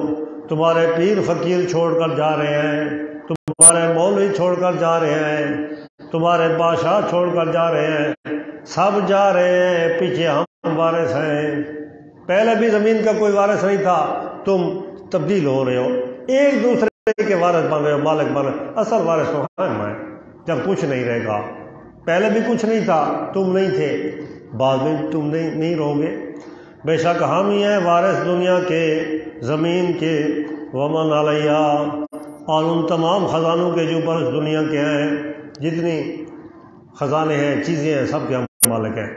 تمہارے پیر فقیر چھوڑ کر جا رہے ہیں، تمہارے مولوی چھوڑ کر جا رہے ہیں، تمہارے بادشاہ چھوڑ کر جا رہے ہیں، سب جا رہے ہیں، پیچھے ہم وارث ہیں۔ پہلے بھی زمین کا کوئی وارث نہیں تھا، تم تبدیل ہو رہے ہو، ایک دوسرے کے وارث بن رہے ہو، مالک بن رہے ہو، اصل وارث تو ہم ہیں جب کچھ نہیں رہے گا۔ پہلے بھی کچھ نہیں تھا، تم نہیں تھے، بعد میں تم نہیں رہو گے۔ بے شک ہم ہی ہیں وارث دنیا کے، زمین کے، ومن علیہا، اور ان تمام خزانوں کے جو اوپر اس دنیا کے ہیں، جتنی خزانے ہیں، چیزیں ہیں، سب کے ہم مالک ہیں۔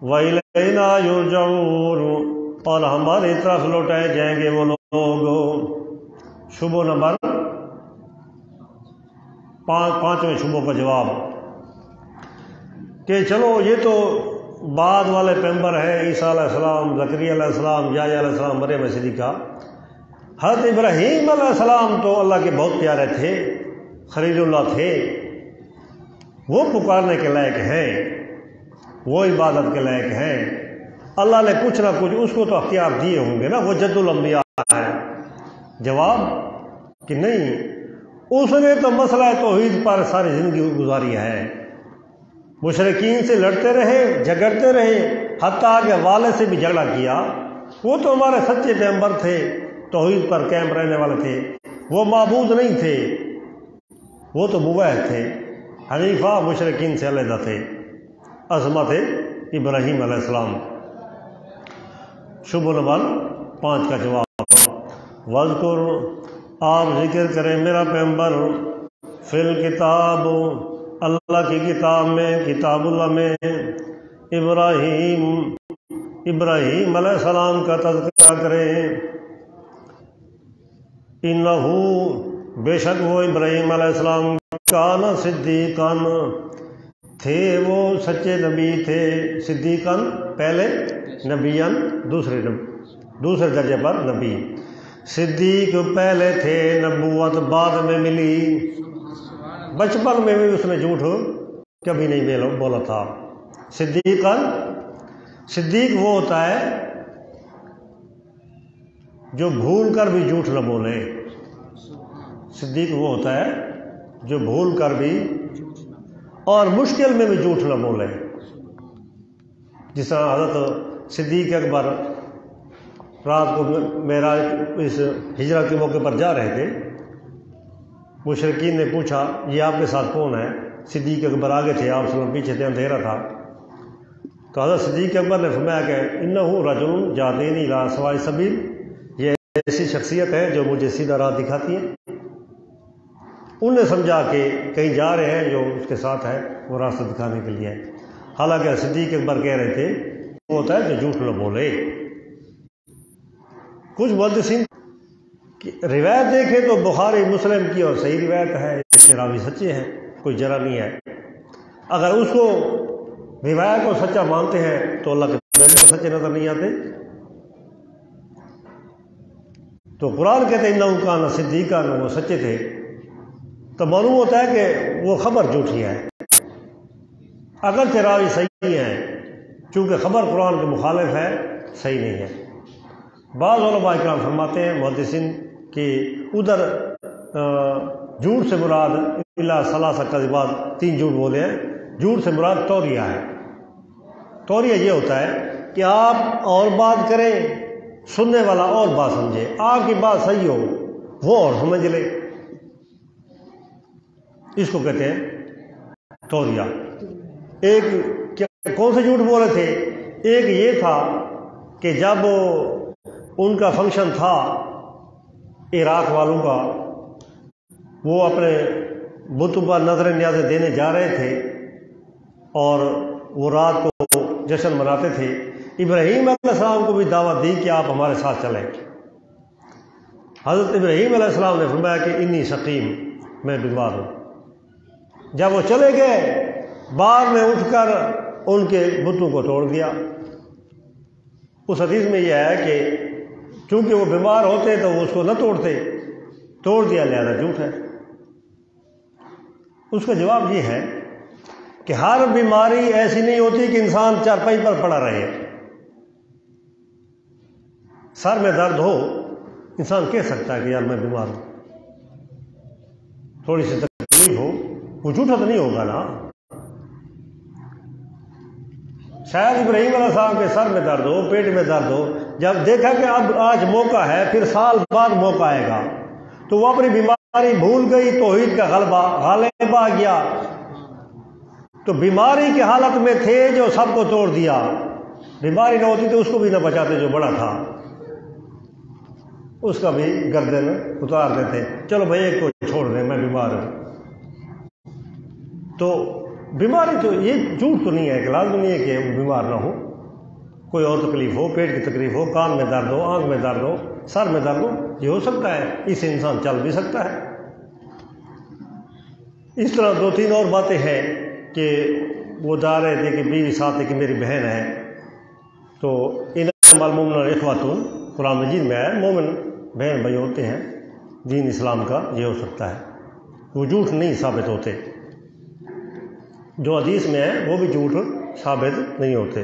وَإِلَيْنَا يُرْجَعُونَ، اور ہماری طرف لوٹائے جائیں گے وہ لوگ۔ شبہ نمبر 5 شبوں کا جواب کہ چلو یہ تو بعد والے پیغمبر ہیں، عیسیٰ علیہ السلام، زکریا علیہ السلام، یحییٰ علیہ السلام، مریم صدیقہ۔ حضرت ابراہیم علیہ السلام تو اللہ کے بہت پیارے تھے، خلیل اللہ تھے، وہ پکارنے کے لائق ہیں، وہ عبادت کے لائق ہیں۔ اللہ نے کچھ نہ کچھ اس کو تو اختیار دیے ہوں گے نا، وہ جد الانبیاء ہے۔ جواب کہ نہیں، اس نے تو مسئلہ توحید پر ساری زندگی گزاری ہے، مشرکین سے لڑتے رہے، جھگڑتے رہے، حتیٰ کہ والد سے بھی جھگڑا کیا۔ وہ تو ہمارے سچے پیغمبر تھے، توحید پر قائم رہنے والے تھے، وہ معبود نہیں تھے، وہ تو موحد تھے، حنیفہ، مشرکین سے علیحدہ تھے، عظمت ابراہیم علیہ السلام۔ شبہ نمبر 5 کا جواب، وذکر، آپ ذکر کریں میرا پیغمبر، فی الکتاب، اللہ کی کتاب میں، کتاب اللہ میں، ابراہیم علیہ السلام کا تذکرہ کریں۔ انہو، بے شک وہ ابراہیم علیہ السلام، کان صدیقاً، تھے وہ سچے نبی تھے، صدیقاً پہلے، نبیاً دوسرے درجے پر نبی، صدیق پہلے تھے، نبوت بعد میں ملی، بچپن میں بھی اس نے جھوٹ کبھی نہیں بولا تھا۔ صدیقاً، صدیق وہ ہوتا ہے جو بھول کر بھی جھوٹ نہ بولے، صدیق وہ ہوتا ہے جو بھول کر بھی اور مشکل میں بھی جھوٹ نہ بولے۔ جس طرح حضرت صدیق اکبر رات کو معراج اس ہجرت کے موقع پر جا رہے تھے، مشرکین نے پوچھا یہ آپ کے ساتھ کون ہے؟ صدیق اکبر آگے تھے، آپ صلی اللہ پیچھے تھے، اندھیرا تھا۔ تو حضرت صدیق اکبر نے فرمایا کہ انہو رجل جادینی الی سواء السبیل، یہ ایسی شخصیت ہے جو مجھے سیدھا راہ دکھاتی ہے۔ انہوں نے سمجھا کہ کہیں جا رہے ہیں، جو اس کے ساتھ ہے وہ راستہ دکھانے کے لیے ہے، حالانکہ صدیق اکبر کہہ رہے تھے وہ ہوتا ہے جو جھوٹ نہ بولے۔ کچھ محدثین کی روایت دیکھیں تو بخاری مسلم کی اور صحیح روایت ہے، اس کے راوی سچے ہیں، کوئی جرا نہیں ہے۔ اگر اس کو روایت کو سچا مانتے ہیں تو اللہ کے پیغمبر کو سچے نظر نہیں آتے۔ تو قرآن کہتے ہیں انہو کان صدیقاً، وہ سچے تھے، تو معلوم ہوتا ہے کہ وہ خبر جھوٹی ہے، اگرچہ راوی صحیح ہیں، چونکہ خبر قرآن کے مخالف ہے، صحیح نہیں ہے۔ بعض علماء کرام فرماتے ہیں محدثین کہ ادھر جھوٹ سے مراد الا ثلاث کذبات، 3 جھوٹ بولے ہیں، جھوٹ سے مراد توریہ ہے۔ توریہ یہ ہوتا ہے کہ آپ اور بات کریں، سننے والا اور بات سمجھے، آپ کی بات صحیح ہو وہ اور سمجھ لے، اس کو کہتے ہیں توریہ۔ ایک کون سے جھوٹ بولے تھے؟ ایک یہ تھا کہ جب ان کا فنکشن تھا عراق والوں کا، وہ اپنے بتوں پر نظر نیازیں دینے جا رہے تھے اور وہ رات کو جشن مناتے تھے۔ ابراہیم علیہ السلام کو بھی دعوت دی کہ آپ ہمارے ساتھ چلیں۔ حضرت ابراہیم علیہ السلام نے فرمایا کہ انی سقیم، میں بیمار ہوں۔ جب وہ چلے گئے، بعد میں اٹھ کر ان کے بتوں کو توڑ دیا۔ اس حدیث میں یہ ہے کہ چونکہ وہ بیمار ہوتے تو وہ اس کو نہ توڑتے، توڑ دیا، لہذا جھوٹ ہے۔ اس کا جواب یہ ہے کہ ہر بیماری ایسی نہیں ہوتی کہ انسان چارپائی پر پڑا رہے۔ سر میں درد ہو، انسان کہہ سکتا ہے کہ یار میں بیمار ہوں، تھوڑی سی تکلیف ہو، وہ جھوٹا تو نہیں ہوگا نا۔ شاید ابراہیم علیہ السلام کے سر میں درد ہو، پیٹ میں درد ہو، جب دیکھا کہ اب آج موقع ہے، پھر سال بعد موقع آئے گا، تو وہ اپنی بیماری بھول گئی، توحید کا غلبہ غالب آ گیا، تو بیماری کی حالت میں تھے جو سب کو توڑ دیا، بیماری نہ ہوتی تو اس کو بھی نہ بچاتے جو بڑا تھا، اس کا بھی گردن اتار دیتے، چلو بھائی ایک کو چھوڑ دیں میں بیمار ہوں۔ تو بیماری تو یہ جھوٹ تو نہیں ہے کہ لازم نہیں ہے کہ وہ بیمار نہ ہو، کوئی اور تکلیف ہو، پیٹ کی تکلیف ہو، کان میں درد ہو، آنکھ میں درد ہو، سر میں درد ہو، یہ ہو سکتا ہے، اس سے انسان چل بھی سکتا ہے۔ اس طرح دو تین اور باتیں ہیں کہ وہ جا رہے تھے کہ بیوی ساتھ ہے کہ میری بہن ہے، تو انما المؤمنون اخوۃ، قرآن مجید میں ہے مومن بہن بھائی ہوتے ہیں، دین اسلام کا یہ ہو سکتا ہے، وہ جھوٹ نہیں ثابت ہوتے، جو حدیث میں ہے وہ بھی جھوٹ ثابت نہیں ہوتے۔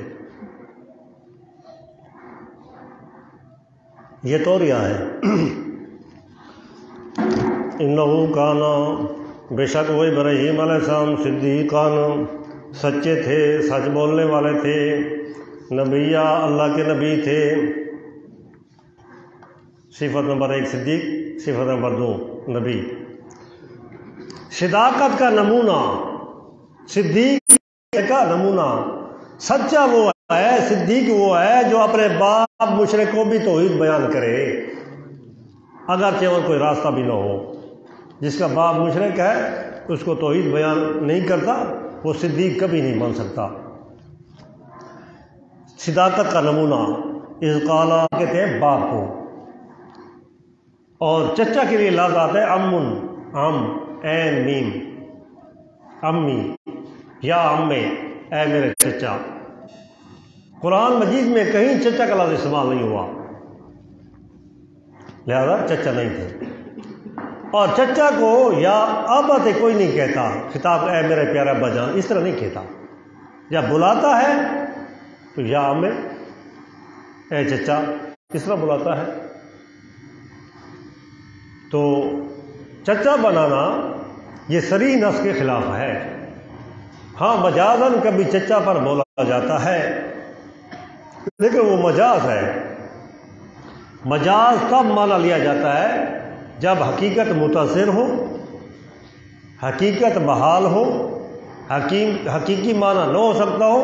یہ توریہ ہے انہو کانا، بے شک وہ ابراہیم علیہ السلام صدیقان، سچے تھے، سچ بولنے والے تھے، نبیہ اللہ کے نبی تھے۔ صفت نمبر 1 صدیق، صفت نمبر 2 نبی۔ صداقت کا نمونہ، صدیق کا نمونہ، سچا وہ ہے، صدیق وہ ہے جو اپنے باپ مشرک کو بھی توحید بیان کرے اگرچہ اور کوئی راستہ بھی نہ ہو۔ جس کا باپ مشرک ہے اس کو توحید بیان نہیں کرتا، وہ صدیق کبھی نہیں بن سکتا۔ صداقت کا نمونہ اذ قالا کہتے ہیں باپ کو، اور چچا کے لیے لفظ آتا ہے امن، ام این میم، امی یا امے، اے میرے چچا۔ قرآن مجید میں کہیں چچا کا لفظ استعمال نہیں ہوا، لہذا چچا نہیں تھے۔ اور چچا کو یا ابا سے کوئی نہیں کہتا، خطاب اے میرے پیارے ابا جان اس طرح نہیں کہتا، جب بلاتا ہے تو یا امے، اے چچا، اس طرح بلاتا ہے۔ تو چچا بنانا یہ صریح نص کے خلاف ہے۔ ہاں مجازاً کبھی چچا پر بولا جاتا ہے، لیکن وہ مجاز ہے۔ مجاز تب مانا لیا جاتا ہے جب حقیقت متاثر ہو، حقیقت بحال ہو، حقیقی معنی نہ ہو سکتا ہو،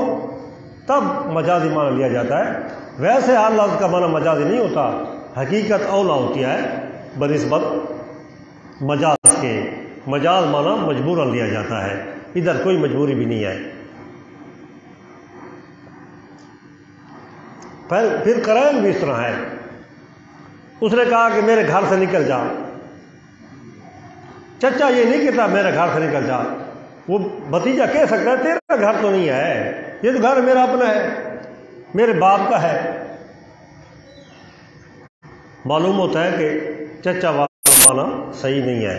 تب مجازی معنی لیا جاتا ہے۔ ویسے ہر لفظ کا معنی مجازی نہیں ہوتا، حقیقت اولا ہوتی ہے بنسبت مجاز کے، مجاز معنی مجبوراً لیا جاتا ہے، ادھر کوئی مجبوری بھی نہیں ہے۔ پھر قرائن بھی اس طرح ہے۔ اس نے کہا کہ میرے گھر سے نکل جا، چچا یہ نہیں کہتا میرے گھر سے نکل جا، وہ بھتیجا کہہ سکتا ہے تیرا گھر تو نہیں ہے، یہ تو گھر میرا اپنا ہے، میرے باپ کا ہے۔ معلوم ہوتا ہے کہ چچا والا صحیح نہیں ہے۔